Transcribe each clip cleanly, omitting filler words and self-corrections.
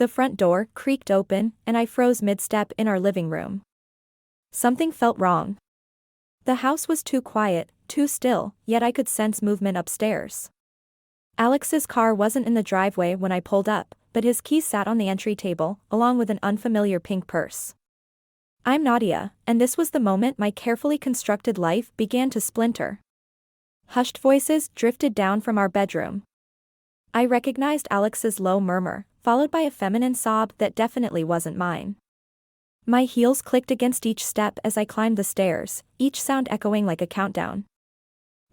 The front door creaked open, and I froze mid-step in our living room. Something felt wrong. The house was too quiet, too still, yet I could sense movement upstairs. Alex's car wasn't in the driveway when I pulled up, but his keys sat on the entry table, along with an unfamiliar pink purse. I'm Nadia, and this was the moment my carefully constructed life began to splinter. Hushed voices drifted down from our bedroom. I recognized Alex's low murmur, followed by a feminine sob that definitely wasn't mine. My heels clicked against each step as I climbed the stairs, each sound echoing like a countdown.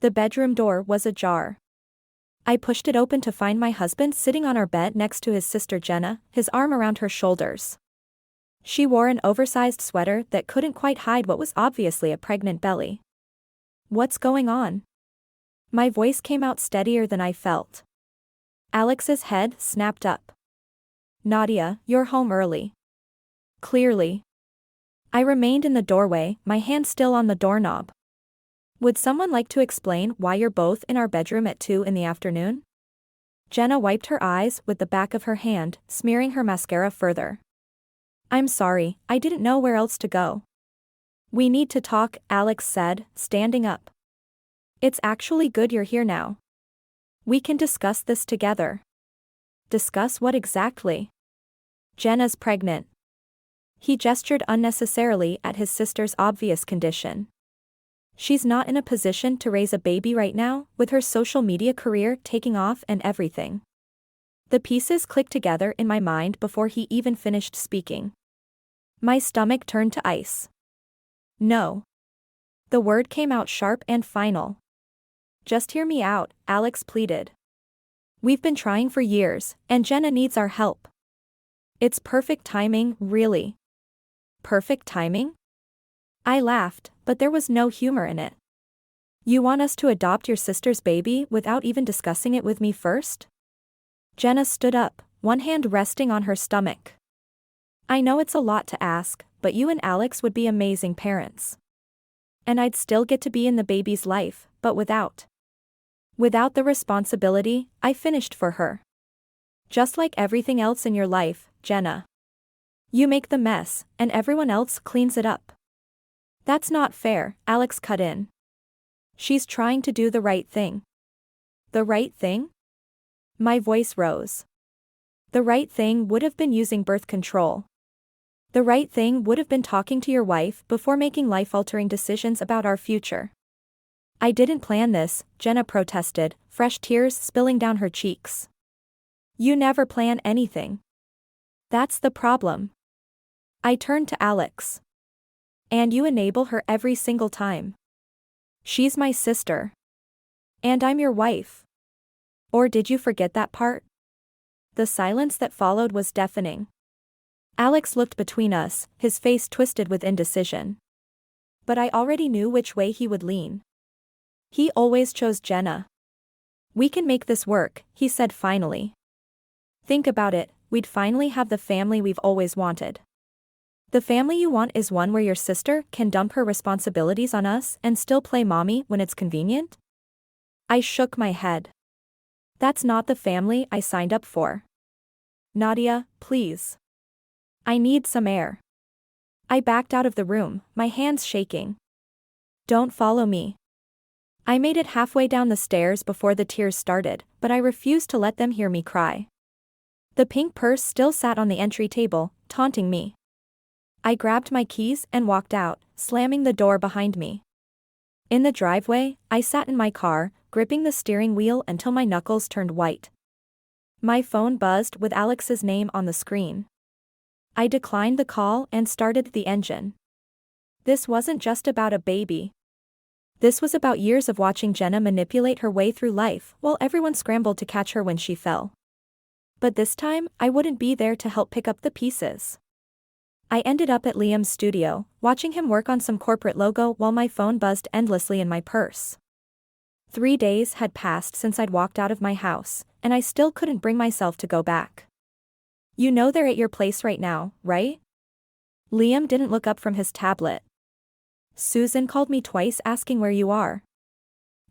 The bedroom door was ajar. I pushed it open to find my husband sitting on our bed next to his sister Jenna, his arm around her shoulders. She wore an oversized sweater that couldn't quite hide what was obviously a pregnant belly. "What's going on?" My voice came out steadier than I felt. Alex's head snapped up. "Nadia, you're home early." "Clearly." I remained in the doorway, my hand still on the doorknob. "Would someone like to explain why you're both in our bedroom at 2 in the afternoon?" Jenna wiped her eyes with the back of her hand, smearing her mascara further. "I'm sorry, I didn't know where else to go." "We need to talk," Alex said, standing up. "It's actually good you're here now. We can discuss this together." "Discuss what exactly?" "Jenna's pregnant." He gestured unnecessarily at his sister's obvious condition. "She's not in a position to raise a baby right now, with her social media career taking off and everything." The pieces clicked together in my mind before he even finished speaking. My stomach turned to ice. "No." The word came out sharp and final. "Just hear me out," Alex pleaded. "We've been trying for years, and Jenna needs our help. It's perfect timing, really." "Perfect timing?" I laughed, but there was no humor in it. "You want us to adopt your sister's baby without even discussing it with me first?" Jenna stood up, one hand resting on her stomach. "I know it's a lot to ask, but you and Alex would be amazing parents. And I'd still get to be in the baby's life, but without the responsibility I finished for her. Just like everything else in your life, Jenna. You make the mess, and everyone else cleans it up." "That's not fair," Alex cut in. "She's trying to do the right thing." "The right thing?" My voice rose. "The right thing would have been using birth control. The right thing would have been talking to your wife before making life-altering decisions about our future." "I didn't plan this," Jenna protested, fresh tears spilling down her cheeks. "You never plan anything. That's the problem." I turned to Alex. "And you enable her every single time. She's my sister. And I'm your wife. Or did you forget that part?" The silence that followed was deafening. Alex looked between us, his face twisted with indecision. But I already knew which way he would lean. He always chose Jenna. "We can make this work," he said finally. "Think about it, we'd finally have the family we've always wanted. The family you want is one where your sister can dump her responsibilities on us and still play mommy when it's convenient?" I shook my head. "That's not the family I signed up for. Nadia, please. I need some air." I backed out of the room, my hands shaking. "Don't follow me." I made it halfway down the stairs before the tears started, but I refused to let them hear me cry. The pink purse still sat on the entry table, taunting me. I grabbed my keys and walked out, slamming the door behind me. In the driveway, I sat in my car, gripping the steering wheel until my knuckles turned white. My phone buzzed with Alex's name on the screen. I declined the call and started the engine. This wasn't just about a baby. This was about years of watching Jenna manipulate her way through life while everyone scrambled to catch her when she fell. But this time, I wouldn't be there to help pick up the pieces. I ended up at Liam's studio, watching him work on some corporate logo while my phone buzzed endlessly in my purse. 3 days had passed since I'd walked out of my house, and I still couldn't bring myself to go back. "You know they're at your place right now, right?" Liam didn't look up from his tablet. "Susan called me twice asking where you are."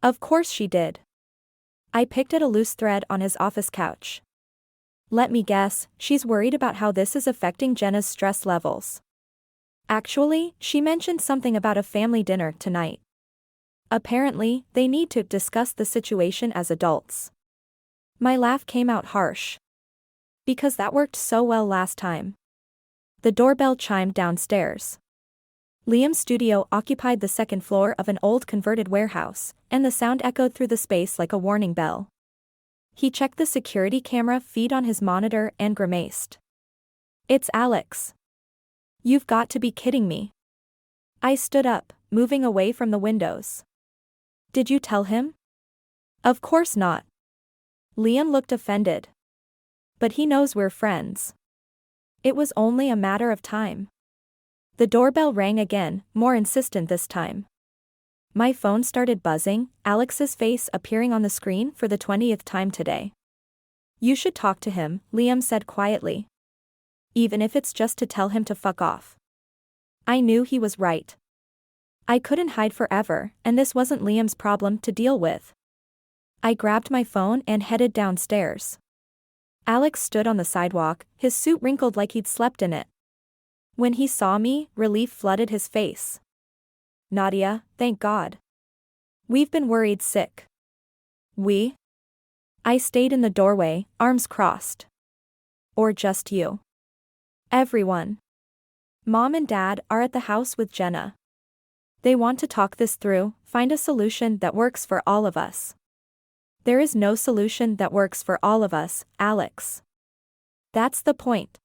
Of course she did. I picked at a loose thread on his office couch. Let me guess, she's worried about how this is affecting Jenna's stress levels. Actually, she mentioned something about a family dinner tonight. Apparently, they need to discuss the situation as adults. My laugh came out harsh. Because that worked so well last time. The doorbell chimed downstairs. Liam's studio occupied the second floor of an old converted warehouse, and the sound echoed through the space like a warning bell. He checked the security camera feed on his monitor and grimaced. It's Alex. You've got to be kidding me. I stood up, moving away from the windows. Did you tell him? Of course not. Liam looked offended. But he knows we're friends. It was only a matter of time. The doorbell rang again, more insistent this time. My phone started buzzing, Alex's face appearing on the screen for the 20th time today. You should talk to him, Liam said quietly. Even if it's just to tell him to fuck off. I knew he was right. I couldn't hide forever, and this wasn't Liam's problem to deal with. I grabbed my phone and headed downstairs. Alex stood on the sidewalk, his suit wrinkled like he'd slept in it. When he saw me, relief flooded his face. Nadia, thank God. We've been worried sick. We? I stayed in the doorway, arms crossed. Or just you? Everyone. Mom and Dad are at the house with Jenna. They want to talk this through, find a solution that works for all of us. There is no solution that works for all of us, Alex. That's the point.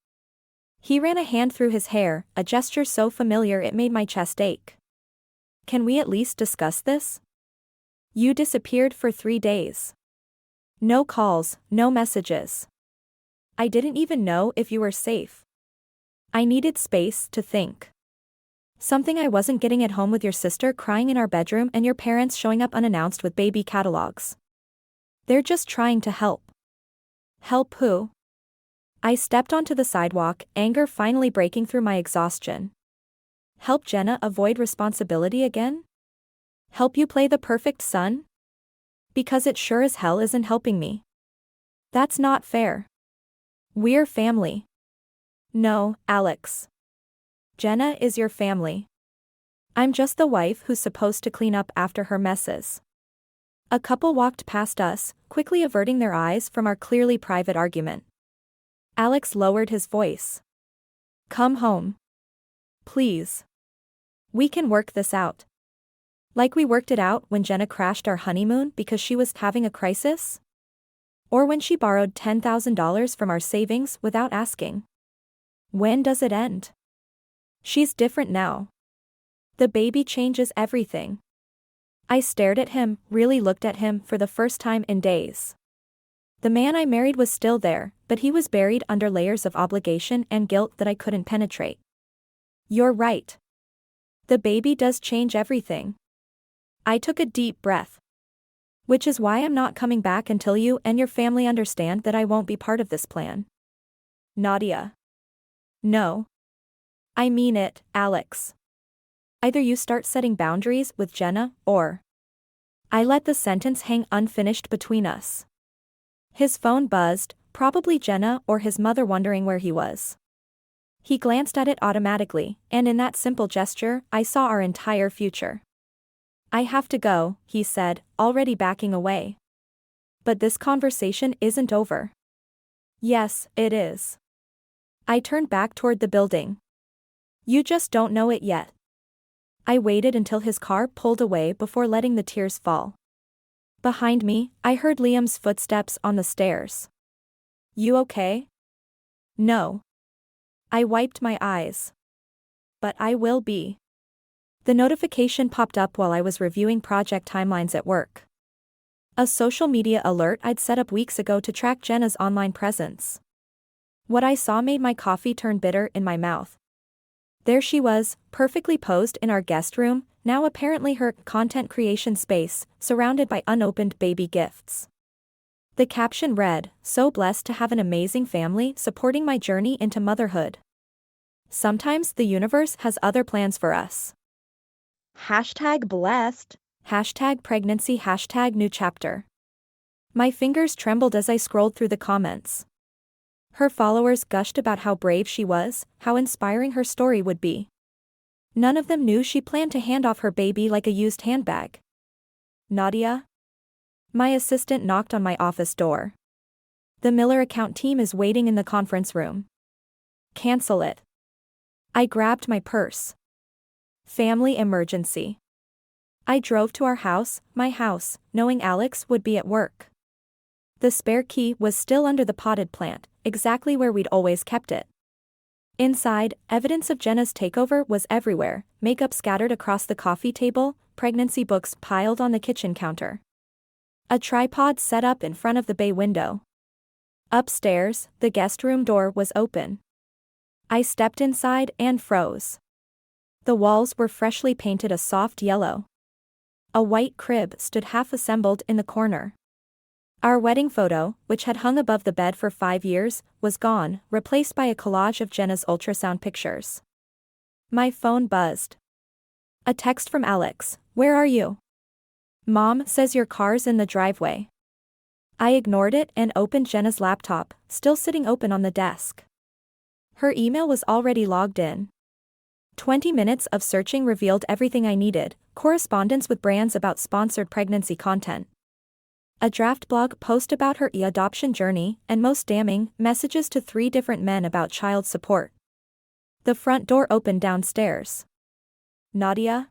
He ran a hand through his hair, a gesture so familiar it made my chest ache. Can we at least discuss this? You disappeared for 3 days. No calls, no messages. I didn't even know if you were safe. I needed space to think. Something I wasn't getting at home with your sister crying in our bedroom and your parents showing up unannounced with baby catalogs. They're just trying to help. Help who? I stepped onto the sidewalk, anger finally breaking through my exhaustion. Help Jenna avoid responsibility again? Help you play the perfect son? Because it sure as hell isn't helping me. That's not fair. We're family. No, Alex. Jenna is your family. I'm just the wife who's supposed to clean up after her messes. A couple walked past us, quickly averting their eyes from our clearly private argument. Alex lowered his voice. Come home. Please. We can work this out. Like we worked it out when Jenna crashed our honeymoon because she was having a crisis? Or when she borrowed $10,000 from our savings without asking. When does it end? She's different now. The baby changes everything. I stared at him, really looked at him for the first time in days. The man I married was still there, but he was buried under layers of obligation and guilt that I couldn't penetrate. You're right. The baby does change everything. I took a deep breath. Which is why I'm not coming back until you and your family understand that I won't be part of this plan. Nadia. No. I mean it, Alex. Either you start setting boundaries with Jenna, or I let the sentence hang unfinished between us. His phone buzzed, probably Jenna or his mother wondering where he was. He glanced at it automatically, and in that simple gesture, I saw our entire future. I have to go, he said, already backing away. But this conversation isn't over. Yes, it is. I turned back toward the building. You just don't know it yet. I waited until his car pulled away before letting the tears fall. Behind me, I heard Liam's footsteps on the stairs. You okay? No. I wiped my eyes. But I will be. The notification popped up while I was reviewing project timelines at work. A social media alert I'd set up weeks ago to track Jenna's online presence. What I saw made my coffee turn bitter in my mouth. There she was, perfectly posed in our guest room, now apparently her content creation space, surrounded by unopened baby gifts. The caption read, "So blessed to have an amazing family supporting my journey into motherhood. Sometimes the universe has other plans for us. #blessed. #pregnancy. #new chapter. My fingers trembled as I scrolled through the comments. Her followers gushed about how brave she was, how inspiring her story would be. None of them knew she planned to hand off her baby like a used handbag. Nadia? My assistant knocked on my office door. The Miller account team is waiting in the conference room. Cancel it. I grabbed my purse. Family emergency. I drove to our house, my house, knowing Alex would be at work. The spare key was still under the potted plant, exactly where we'd always kept it. Inside, evidence of Jenna's takeover was everywhere, makeup scattered across the coffee table, pregnancy books piled on the kitchen counter. A tripod set up in front of the bay window. Upstairs, the guest room door was open. I stepped inside and froze. The walls were freshly painted a soft yellow. A white crib stood half-assembled in the corner. Our wedding photo, which had hung above the bed for 5 years, was gone, replaced by a collage of Jenna's ultrasound pictures. My phone buzzed. A text from Alex, "Where are you? Mom says your car's in the driveway." I ignored it and opened Jenna's laptop, still sitting open on the desk. Her email was already logged in. 20 minutes of searching revealed everything I needed: correspondence with brands about sponsored pregnancy content, a draft blog post about her e-adoption journey, and most damning, messages to 3 different men about child support. The front door opened downstairs. Nadia?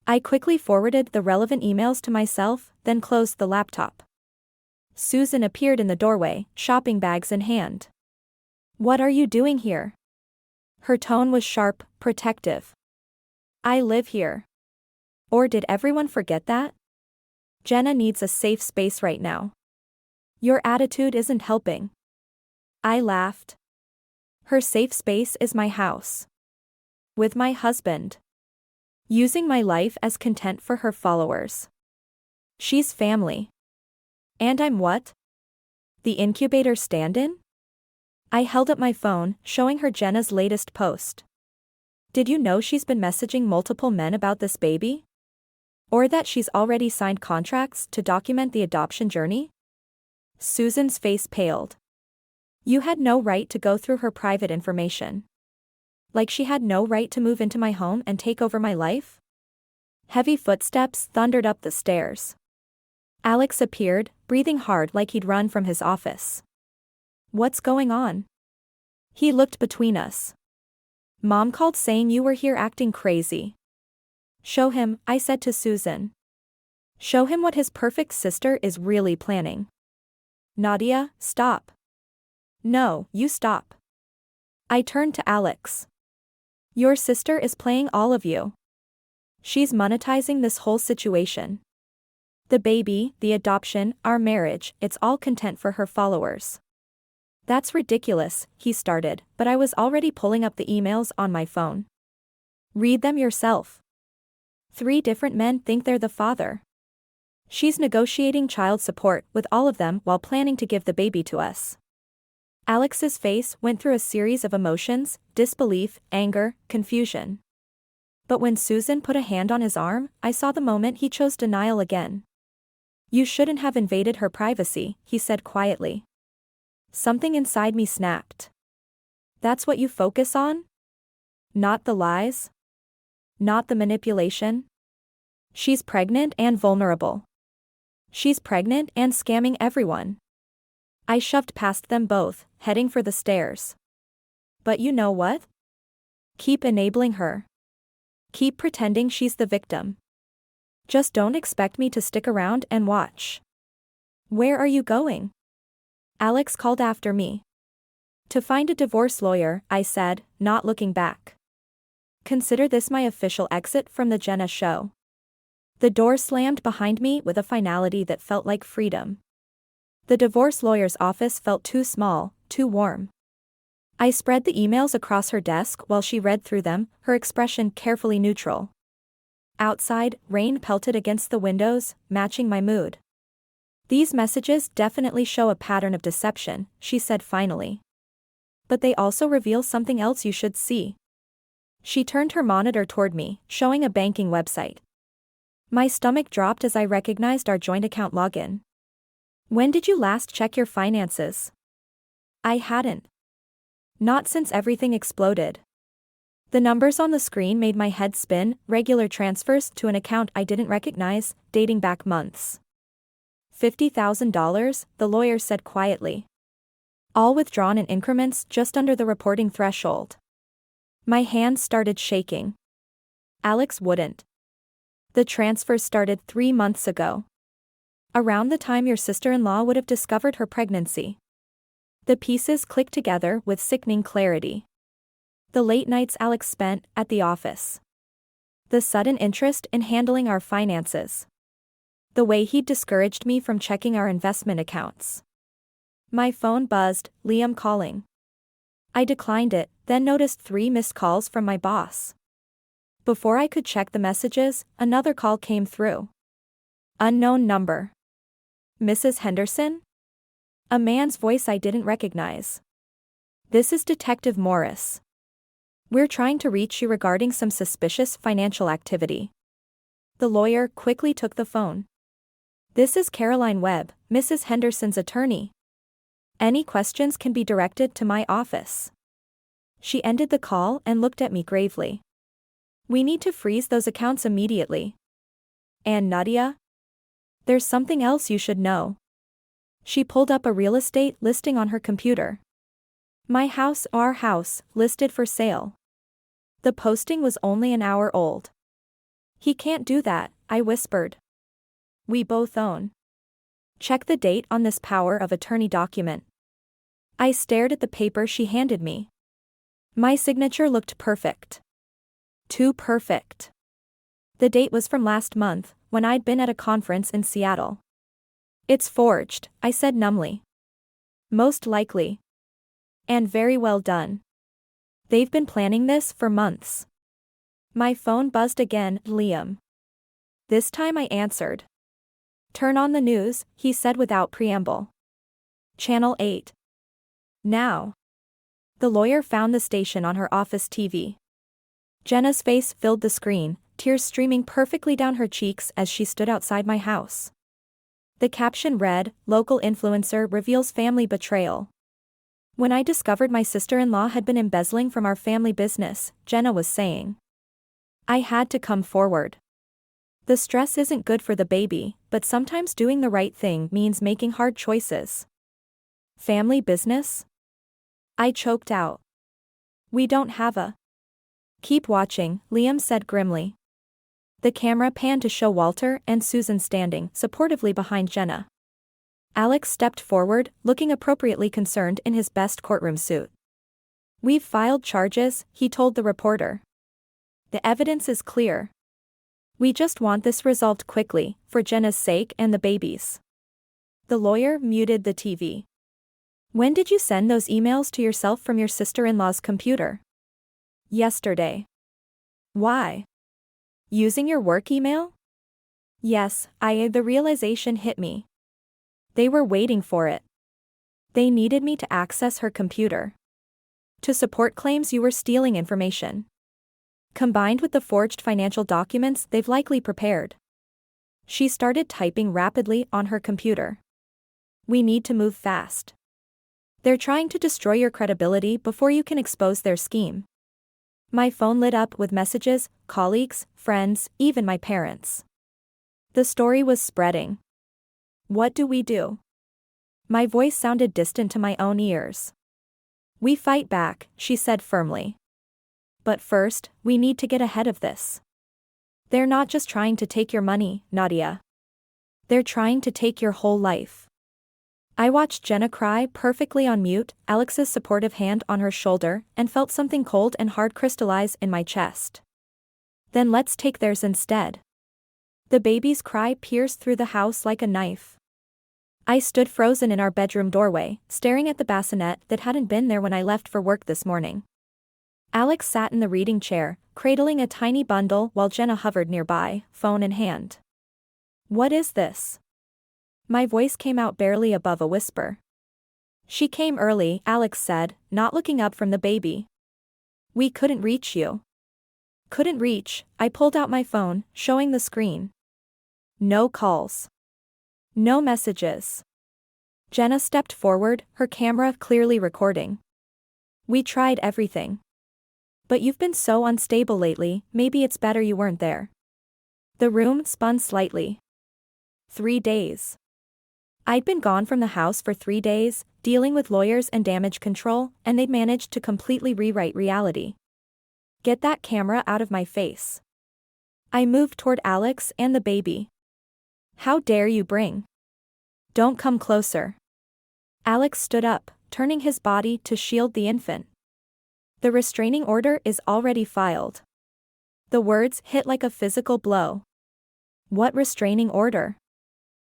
I quickly forwarded the relevant emails to myself, then closed the laptop. Susan appeared in the doorway, shopping bags in hand. "What are you doing here?" Her tone was sharp, protective. "I live here." Or did everyone forget that? Jenna needs a safe space right now. Your attitude isn't helping. I laughed. Her safe space is my house. With my husband. Using my life as content for her followers. She's family. And I'm what? The incubator stand-in? I held up my phone, showing her Jenna's latest post. Did you know she's been messaging multiple men about this baby? Or that she's already signed contracts to document the adoption journey? Susan's face paled. You had no right to go through her private information. Like she had no right to move into my home and take over my life? Heavy footsteps thundered up the stairs. Alex appeared, breathing hard like he'd run from his office. What's going on? He looked between us. Mom called saying you were here acting crazy. Show him, I said to Susan. Show him what his perfect sister is really planning. Nadia, stop. No, you stop. I turned to Alex. Your sister is playing all of you. She's monetizing this whole situation. The baby, the adoption, our marriage, it's all content for her followers. That's ridiculous, he started, but I was already pulling up the emails on my phone. Read them yourself. 3 different men think they're the father. She's negotiating child support with all of them while planning to give the baby to us. Alex's face went through a series of emotions: disbelief, anger, confusion. But when Susan put a hand on his arm, I saw the moment he chose denial again. You shouldn't have invaded her privacy, he said quietly. Something inside me snapped. That's what you focus on? Not the lies? Not the manipulation? She's pregnant and vulnerable. She's pregnant and scamming everyone. I shoved past them both, heading for the stairs. But you know what? Keep enabling her. Keep pretending she's the victim. Just don't expect me to stick around and watch. Where are you going? Alex called after me. To find a divorce lawyer, I said, not looking back. Consider this my official exit from the Jenna show. The door slammed behind me with a finality that felt like freedom. The divorce lawyer's office felt too small, too warm. I spread the emails across her desk while she read through them, her expression carefully neutral. Outside, rain pelted against the windows, matching my mood. These messages definitely show a pattern of deception, she said finally. But they also reveal something else you should see. She turned her monitor toward me, showing a banking website. My stomach dropped as I recognized our joint account login. When did you last check your finances? I hadn't. Not since everything exploded. The numbers on the screen made my head spin, regular transfers to an account I didn't recognize, dating back months. $50,000, the lawyer said quietly. All withdrawn in increments just under the reporting threshold. My hands started shaking. Alex wouldn't. The transfers started 3 months ago. Around the time your sister-in-law would have discovered her pregnancy. The pieces clicked together with sickening clarity. The late nights Alex spent at the office. The sudden interest in handling our finances. The way he'd discouraged me from checking our investment accounts. My phone buzzed, Liam calling. I declined it, then noticed 3 missed calls from my boss. Before I could check the messages, another call came through. Unknown number. Mrs. Henderson? A man's voice I didn't recognize. This is Detective Morris. We're trying to reach you regarding some suspicious financial activity. The lawyer quickly took the phone. This is Caroline Webb, Mrs. Henderson's attorney. Any questions can be directed to my office. She ended the call and looked at me gravely. We need to freeze those accounts immediately. And Nadia? There's something else you should know. She pulled up a real estate listing on her computer. My house, our house, listed for sale. The posting was only an hour old. He can't do that, I whispered. We both own. Check the date on this power of attorney document. I stared at the paper she handed me. My signature looked perfect. Too perfect. The date was from last month, when I'd been at a conference in Seattle. It's forged, I said numbly. Most likely. And very well done. They've been planning this for months. My phone buzzed again, Liam. This time I answered. Turn on the news, he said without preamble. Channel 8. Now. The lawyer found the station on her office TV. Jenna's face filled the screen, tears streaming perfectly down her cheeks as she stood outside my house. The caption read, Local influencer reveals family betrayal. When I discovered my sister-in-law had been embezzling from our family business, Jenna was saying. I had to come forward. The stress isn't good for the baby, but sometimes doing the right thing means making hard choices. Family business? I choked out. We don't have a. Keep watching, Liam said grimly. The camera panned to show Walter and Susan standing supportively behind Jenna. Alex stepped forward, looking appropriately concerned in his best courtroom suit. We've filed charges, he told the reporter. The evidence is clear. We just want this resolved quickly, for Jenna's sake and the baby's. The lawyer muted the TV. When did you send those emails to yourself from your sister-in-law's computer? Yesterday. Why? Using your work email? Yes, the realization hit me. They were waiting for it. They needed me to access her computer. To support claims you were stealing information. Combined with the forged financial documents they've likely prepared. She started typing rapidly on her computer. We need to move fast. They're trying to destroy your credibility before you can expose their scheme. My phone lit up with messages, colleagues, friends, even my parents. The story was spreading. What do we do? My voice sounded distant to my own ears. We fight back, she said firmly. But first, we need to get ahead of this. They're not just trying to take your money, Nadia. They're trying to take your whole life. I watched Jenna cry perfectly on mute, Alex's supportive hand on her shoulder, and felt something cold and hard crystallize in my chest. Then let's take theirs instead. The baby's cry pierced through the house like a knife. I stood frozen in our bedroom doorway, staring at the bassinet that hadn't been there when I left for work this morning. Alex sat in the reading chair, cradling a tiny bundle while Jenna hovered nearby, phone in hand. What is this? My voice came out barely above a whisper. She came early, Alex said, not looking up from the baby. We couldn't reach you. Couldn't reach, I pulled out my phone, showing the screen. No calls. No messages. Jenna stepped forward, her camera clearly recording. We tried everything. But you've been so unstable lately, maybe it's better you weren't there. The room spun slightly. 3 days. I'd been gone from the house for 3 days, dealing with lawyers and damage control, and they'd managed to completely rewrite reality. Get that camera out of my face. I moved toward Alex and the baby. How dare you bring? Don't come closer. Alex stood up, turning his body to shield the infant. The restraining order is already filed. The words hit like a physical blow. What restraining order?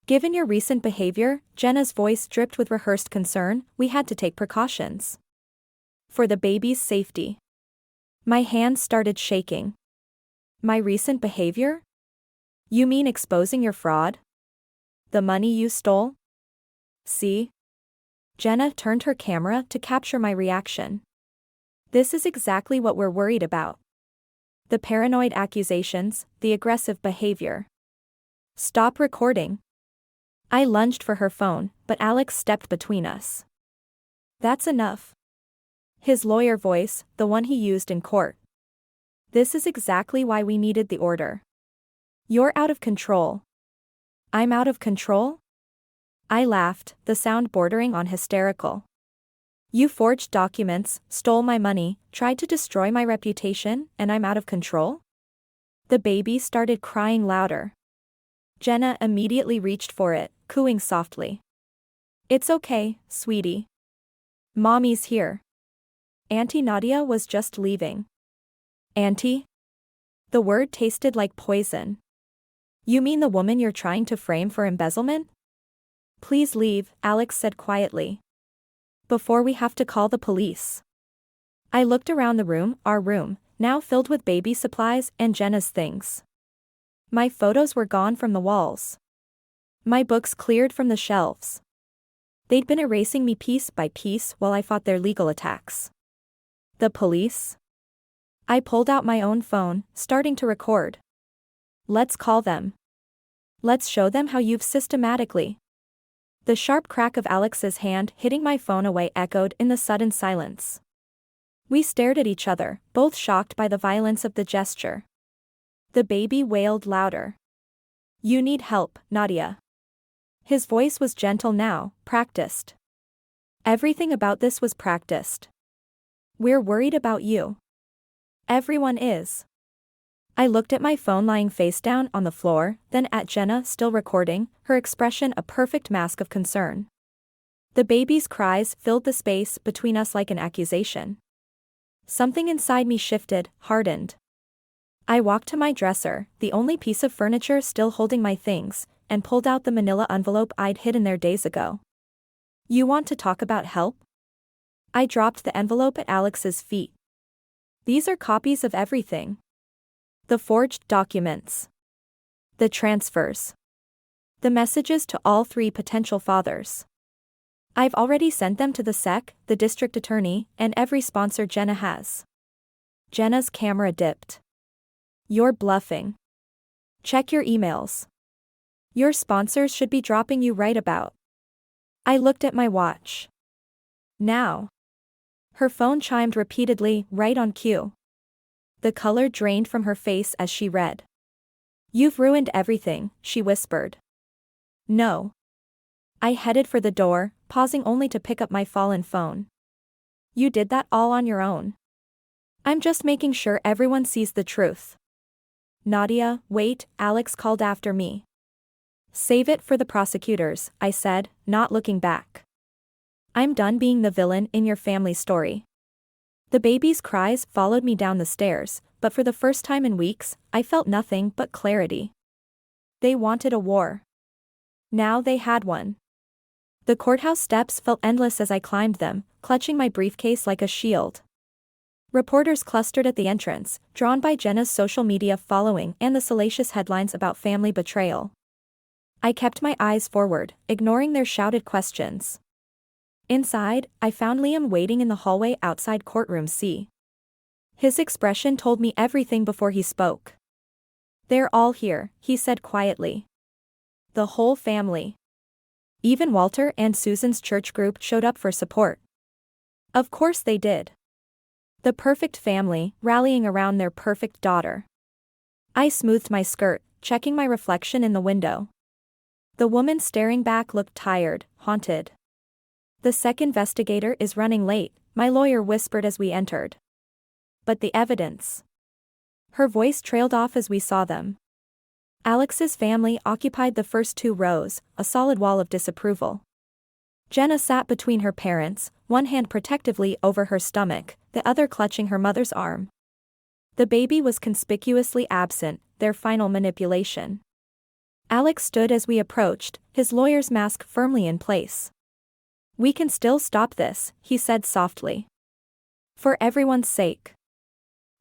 Given your recent behavior, Jenna's voice dripped with rehearsed concern, we had to take precautions. For the baby's safety. My hands started shaking. My recent behavior? You mean exposing your fraud? The money you stole? See? Jenna turned her camera to capture my reaction. This is exactly what we're worried about. The paranoid accusations, the aggressive behavior. Stop recording. I lunged for her phone, but Alex stepped between us. That's enough. His lawyer voice, the one he used in court. This is exactly why we needed the order. You're out of control. I'm out of control? I laughed, the sound bordering on hysterical. You forged documents, stole my money, tried to destroy my reputation, and I'm out of control? The baby started crying louder. Jenna immediately reached for it, cooing softly. It's okay, sweetie. Mommy's here. Auntie Nadia was just leaving. Auntie? The word tasted like poison. You mean the woman you're trying to frame for embezzlement? Please leave, Alex said quietly. Before we have to call the police. I looked around the room, our room, now filled with baby supplies and Jenna's things. My photos were gone from the walls. My books cleared from the shelves. They'd been erasing me piece by piece while I fought their legal attacks. The police? I pulled out my own phone, starting to record. Let's call them. Let's show them how you've systematically. The sharp crack of Alex's hand hitting my phone away echoed in the sudden silence. We stared at each other, both shocked by the violence of the gesture. The baby wailed louder. You need help, Nadia. His voice was gentle now, practiced. Everything about this was practiced. We're worried about you. Everyone is. I looked at my phone lying face down on the floor, then at Jenna still recording, her expression a perfect mask of concern. The baby's cries filled the space between us like an accusation. Something inside me shifted, hardened. I walked to my dresser, the only piece of furniture still holding my things, and pulled out the manila envelope I'd hidden there days ago. You want to talk about help? I dropped the envelope at Alex's feet. These are copies of everything. The forged documents. The transfers. The messages to all 3 potential fathers. I've already sent them to the SEC, the district attorney, and every sponsor Jenna has. Jenna's camera dipped. You're bluffing. Check your emails. Your sponsors should be dropping you right about. I looked at my watch. Now. Her phone chimed repeatedly, right on cue. The color drained from her face as she read. You've ruined everything, she whispered. No. I headed for the door, pausing only to pick up my fallen phone. You did that all on your own. I'm just making sure everyone sees the truth. Nadia, wait, Alex called after me. Save it for the prosecutors, I said, not looking back. I'm done being the villain in your family story. The baby's cries followed me down the stairs, but for the first time in weeks, I felt nothing but clarity. They wanted a war. Now they had one. The courthouse steps felt endless as I climbed them, clutching my briefcase like a shield. Reporters clustered at the entrance, drawn by Jenna's social media following and the salacious headlines about family betrayal. I kept my eyes forward, ignoring their shouted questions. Inside, I found Liam waiting in the hallway outside courtroom C. His expression told me everything before he spoke. They're all here, he said quietly. The whole family. Even Walter and Susan's church group showed up for support. Of course they did. The perfect family, rallying around their perfect daughter. I smoothed my skirt, checking my reflection in the window. The woman staring back looked tired, haunted. The second investigator is running late, my lawyer whispered as we entered. But the evidence. Her voice trailed off as we saw them. Alex's family occupied the first 2 rows, a solid wall of disapproval. Jenna sat between her parents, one hand protectively over her stomach, the other clutching her mother's arm. The baby was conspicuously absent, their final manipulation. Alex stood as we approached, his lawyer's mask firmly in place. "We can still stop this," he said softly. "For everyone's sake."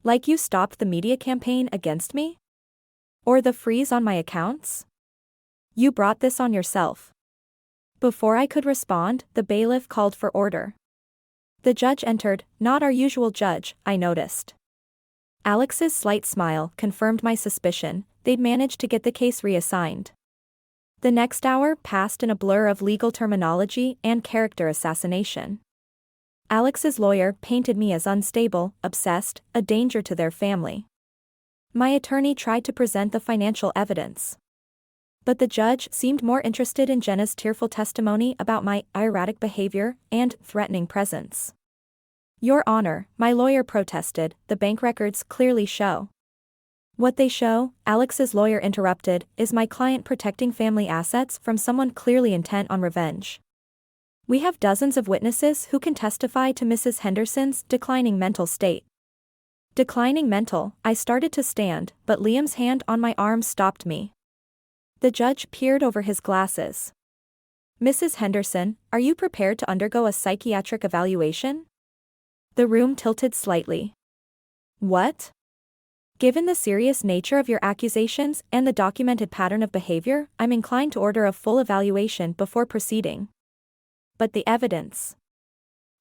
"Like you stopped the media campaign against me? Or the freeze on my accounts? You brought this on yourself." Before I could respond, the bailiff called for order. The judge entered, not our usual judge, I noticed. Alex's slight smile confirmed my suspicion, they'd managed to get the case reassigned. The next hour passed in a blur of legal terminology and character assassination. Alex's lawyer painted me as unstable, obsessed, a danger to their family. My attorney tried to present the financial evidence. But the judge seemed more interested in Jenna's tearful testimony about my erratic behavior and threatening presence. "Your Honor," my lawyer protested, "the bank records clearly show." "What they show," Alex's lawyer interrupted, "is my client protecting family assets from someone clearly intent on revenge. We have dozens of witnesses who can testify to Mrs. Henderson's declining mental state." Declining mental, I started to stand, but Liam's hand on my arm stopped me. The judge peered over his glasses. "Mrs. Henderson, are you prepared to undergo a psychiatric evaluation?" The room tilted slightly. "What?" "Given the serious nature of your accusations and the documented pattern of behavior, I'm inclined to order a full evaluation before proceeding." "But the evidence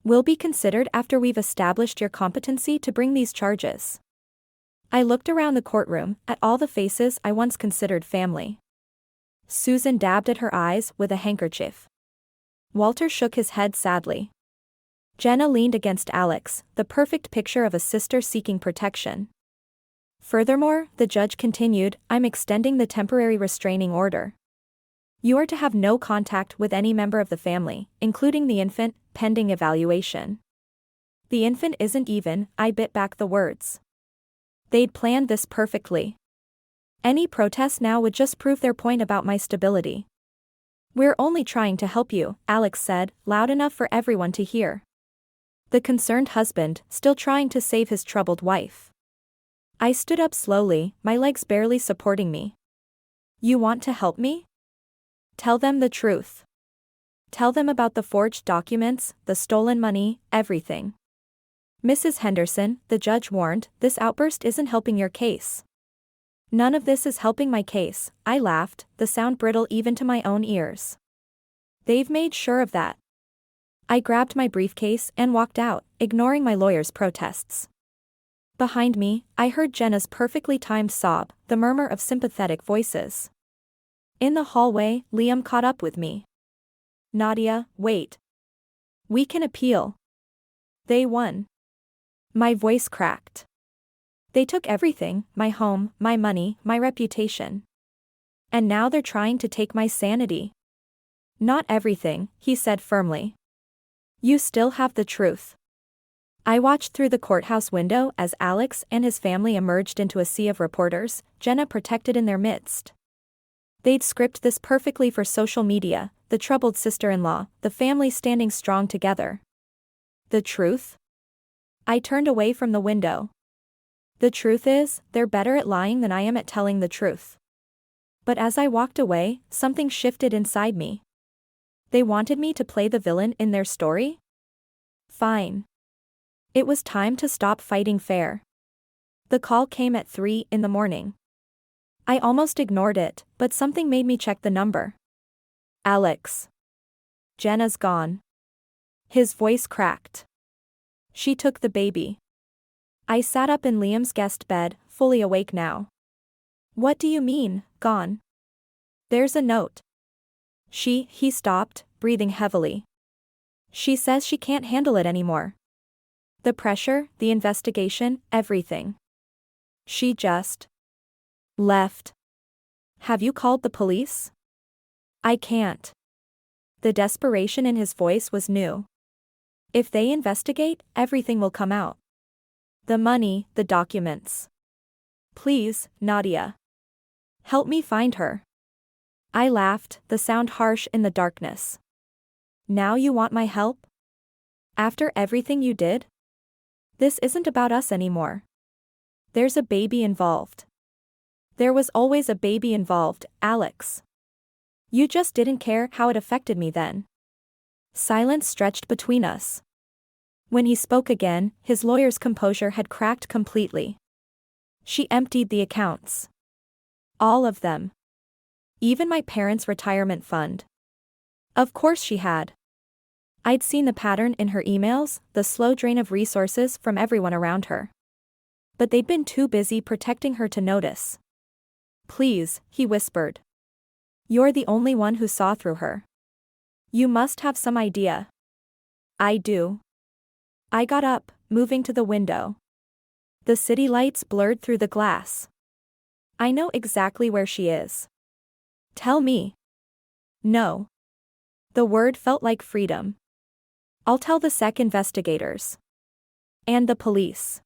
will be considered after we've established your competency to bring these charges." I looked around the courtroom, at all the faces I once considered family. Susan dabbed at her eyes with a handkerchief. Walter shook his head sadly. Jenna leaned against Alex, the perfect picture of a sister seeking protection. Furthermore, the judge continued, "I'm extending the temporary restraining order. You are to have no contact with any member of the family, including the infant, pending evaluation." "The infant isn't even," I bit back the words. They'd planned this perfectly. Any protest now would just prove their point about my stability. "We're only trying to help you," Alex said, loud enough for everyone to hear. The concerned husband, still trying to save his troubled wife. I stood up slowly, my legs barely supporting me. "You want to help me? Tell them the truth. Tell them about the forged documents, the stolen money, everything." "Mrs. Henderson," the judge warned, "this outburst isn't helping your case." "None of this is helping my case," I laughed, the sound brittle even to my own ears. "They've made sure of that." I grabbed my briefcase and walked out, ignoring my lawyer's protests. Behind me, I heard Jenna's perfectly timed sob, the murmur of sympathetic voices. In the hallway, Liam caught up with me. "Nadia, wait. We can appeal. They won." My voice cracked. "They took everything, my home, my money, my reputation. And now they're trying to take my sanity." "Not everything," he said firmly. "You still have the truth." I watched through the courthouse window as Alex and his family emerged into a sea of reporters, Jenna protected in their midst. They'd scripted this perfectly for social media, the troubled sister-in-law, the family standing strong together. The truth? I turned away from the window. The truth is, they're better at lying than I am at telling the truth. But as I walked away, something shifted inside me. They wanted me to play the villain in their story? Fine. It was time to stop fighting fair. The call came at 3 in the morning. I almost ignored it, but something made me check the number. "Alex. Jenna's gone." His voice cracked. "She took the baby." I sat up in Liam's guest bed, fully awake now. "What do you mean, gone?" "There's a note." He stopped, breathing heavily. She says she can't handle it anymore. The pressure, the investigation, everything. She just left. Have you called the police? I can't. The desperation in his voice was new. If they investigate, everything will come out. The money, the documents. Please, Nadia. Help me find her. I laughed, the sound harsh in the darkness. Now you want my help? After everything you did? This isn't about us anymore. There's a baby involved. There was always a baby involved, Alex. You just didn't care how it affected me then. Silence stretched between us. When he spoke again, his lawyer's composure had cracked completely. She emptied the accounts. All of them. Even my parents' retirement fund. Of course she had. I'd seen the pattern in her emails, the slow drain of resources from everyone around her. But they'd been too busy protecting her to notice. Please, he whispered. You're the only one who saw through her. You must have some idea. I do. I got up, moving to the window. The city lights blurred through the glass. I know exactly where she is. Tell me. No. The word felt like freedom. I'll tell the SEC investigators. And the police.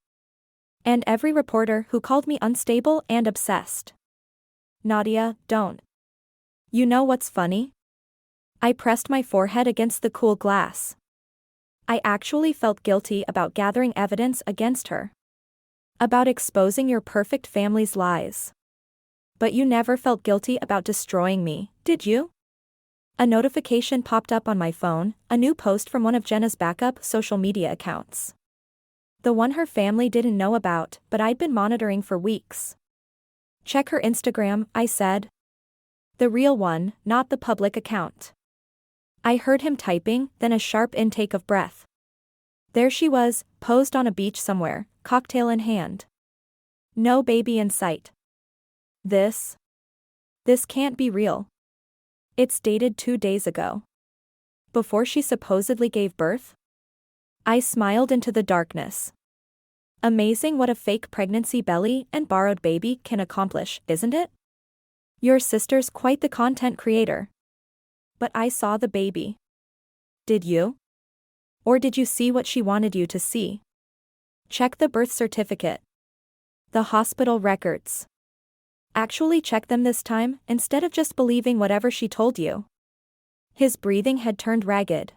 And every reporter who called me unstable and obsessed. Nadia, don't. You know what's funny? I pressed my forehead against the cool glass. I actually felt guilty about gathering evidence against her. About exposing your perfect family's lies. But you never felt guilty about destroying me, did you? A notification popped up on my phone, a new post from one of Jenna's backup social media accounts. The one her family didn't know about, but I'd been monitoring for weeks. Check her Instagram, I said. The real one, not the public account. I heard him typing, then a sharp intake of breath. There she was, posed on a beach somewhere, cocktail in hand. No baby in sight. This can't be real. It's dated 2 days ago. Before she supposedly gave birth? I smiled into the darkness. Amazing what a fake pregnancy belly and borrowed baby can accomplish, isn't it? Your sister's quite the content creator. But I saw the baby. Did you? Or did you see what she wanted you to see? Check the birth certificate. The hospital records. Actually check them this time, instead of just believing whatever she told you. His breathing had turned ragged.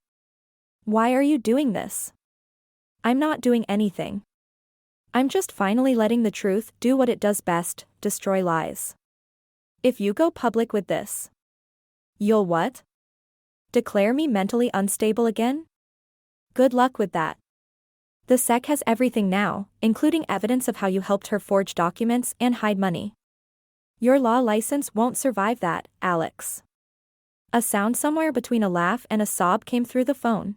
Why are you doing this? I'm not doing anything. I'm just finally letting the truth do what it does best, destroy lies. If you go public with this, you'll what? Declare me mentally unstable again? Good luck with that. The SEC has everything now, including evidence of how you helped her forge documents and hide money. Your law license won't survive that, Alex. A sound somewhere between a laugh and a sob came through the phone.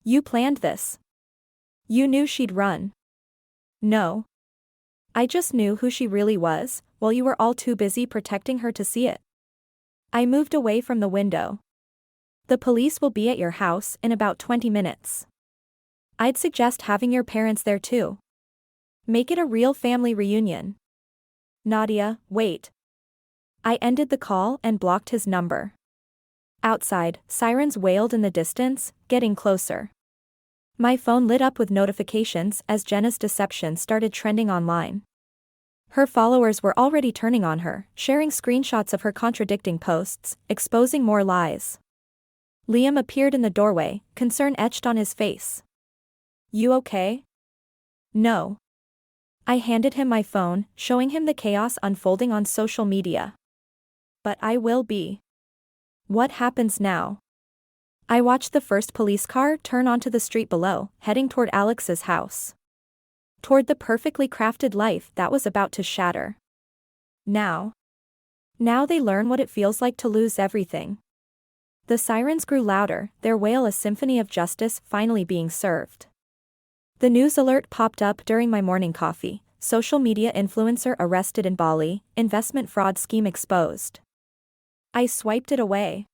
You planned this. You knew she'd run. No. I just knew who she really was, while you were all too busy protecting her to see it. I moved away from the window. The police will be at your house in about 20 minutes. I'd suggest having your parents there too. Make it a real family reunion. Nadia, wait. I ended the call and blocked his number. Outside, sirens wailed in the distance, getting closer. My phone lit up with notifications as Jenna's deception started trending online. Her followers were already turning on her, sharing screenshots of her contradicting posts, exposing more lies. Liam appeared in the doorway, concern etched on his face. You okay? No. I handed him my phone, showing him the chaos unfolding on social media. But I will be. What happens now? I watched the first police car turn onto the street below, heading toward Alex's house. Toward the perfectly crafted life that was about to shatter. Now they learn what it feels like to lose everything. The sirens grew louder, their wail a symphony of justice finally being served. The news alert popped up during my morning coffee. Social media influencer arrested in Bali, investment fraud scheme exposed. I swiped it away.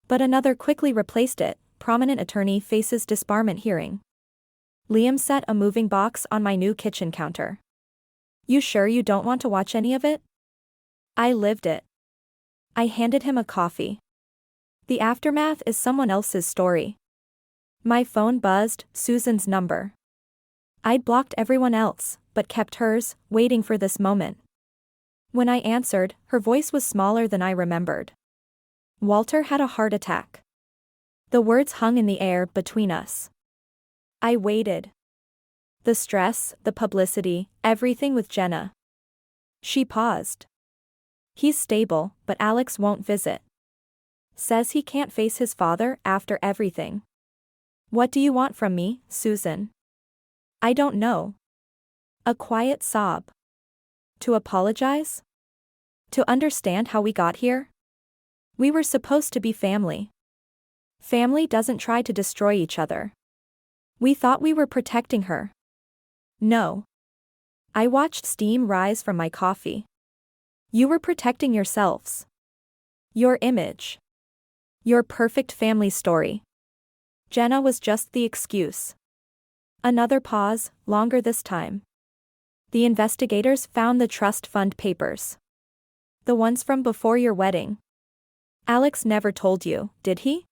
But another quickly replaced it. Prominent attorney faces disbarment hearing. Liam set a moving box on my new kitchen counter. You sure you don't want to watch any of it? I lived it. I handed him a coffee. The aftermath is someone else's story. My phone buzzed, Susan's number. I'd blocked everyone else, but kept hers, waiting for this moment. When I answered, her voice was smaller than I remembered. Walter had a heart attack. The words hung in the air between us. I waited. The stress, the publicity, everything with Jenna. She paused. He's stable, but Alex won't visit. Says he can't face his father after everything. What do you want from me, Susan? I don't know. A quiet sob. To apologize? To understand how we got here? We were supposed to be family. Family doesn't try to destroy each other. We thought we were protecting her. No. I watched steam rise from my coffee. You were protecting yourselves. Your image. Your perfect family story. Jenna was just the excuse. Another pause, longer this time. The investigators found the trust fund papers. The ones from before your wedding. Alex never told you, did he?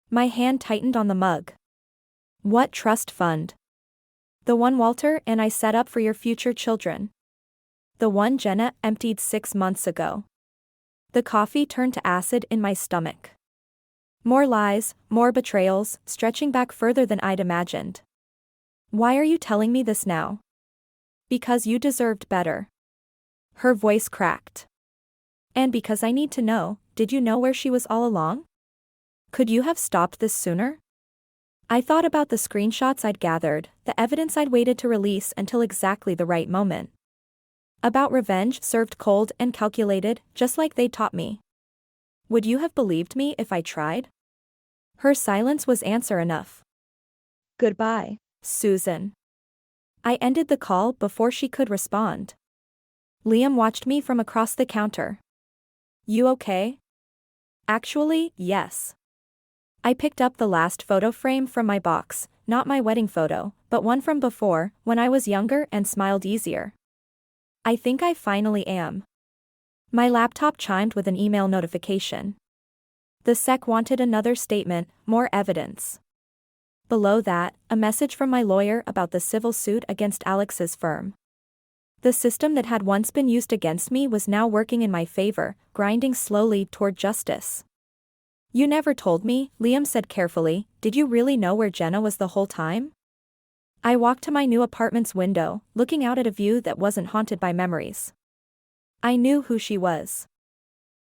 My hand tightened on the mug. What trust fund? The one Walter and I set up for your future children. The one Jenna emptied 6 months ago. The coffee turned to acid in my stomach. More lies, more betrayals, stretching back further than I'd imagined. Why are you telling me this now? Because you deserved better. Her voice cracked. And because I need to know, did you know where she was all along? Could you have stopped this sooner? I thought about the screenshots I'd gathered, the evidence I'd waited to release until exactly the right moment. About revenge served cold and calculated, just like they taught me. Would you have believed me if I tried? Her silence was answer enough. Goodbye, Susan. I ended the call before she could respond. Liam watched me from across the counter. You okay? Actually, yes. I picked up the last photo frame from my box, not my wedding photo, but one from before, when I was younger and smiled easier. I think I finally am. My laptop chimed with an email notification. The SEC wanted another statement, more evidence. Below that, a message from my lawyer about the civil suit against Alex's firm. The system that had once been used against me was now working in my favor, grinding slowly toward justice. You never told me, Liam said carefully. Did you really know where Jenna was the whole time? I walked to my new apartment's window, looking out at a view that wasn't haunted by memories. I knew who she was.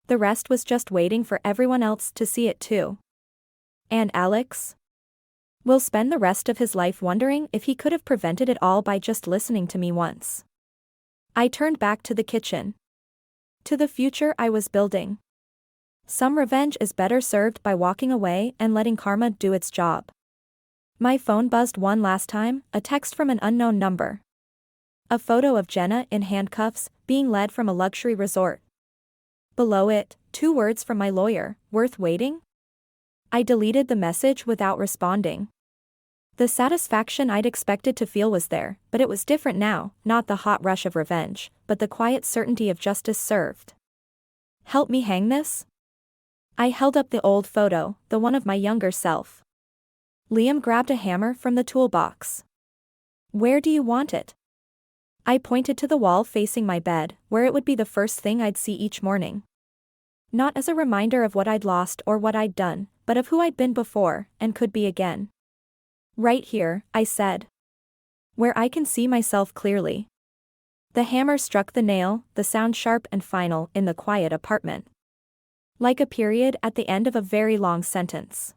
The rest was just waiting for everyone else to see it too. And Alex? Will spend the rest of his life wondering if he could have prevented it all by just listening to me once. I turned back to the kitchen. To the future I was building. Some revenge is better served by walking away and letting karma do its job. My phone buzzed one last time, a text from an unknown number. A photo of Jenna in handcuffs, being led from a luxury resort. Below it, 2 words from my lawyer, worth waiting? I deleted the message without responding. The satisfaction I'd expected to feel was there, but it was different now, not the hot rush of revenge, but the quiet certainty of justice served. Help me hang this? I held up the old photo, the one of my younger self. Liam grabbed a hammer from the toolbox. Where do you want it? I pointed to the wall facing my bed, where it would be the first thing I'd see each morning. Not as a reminder of what I'd lost or what I'd done, but of who I'd been before, and could be again. Right here, I said. Where I can see myself clearly. The hammer struck the nail, the sound sharp and final, in the quiet apartment. Like a period at the end of a very long sentence.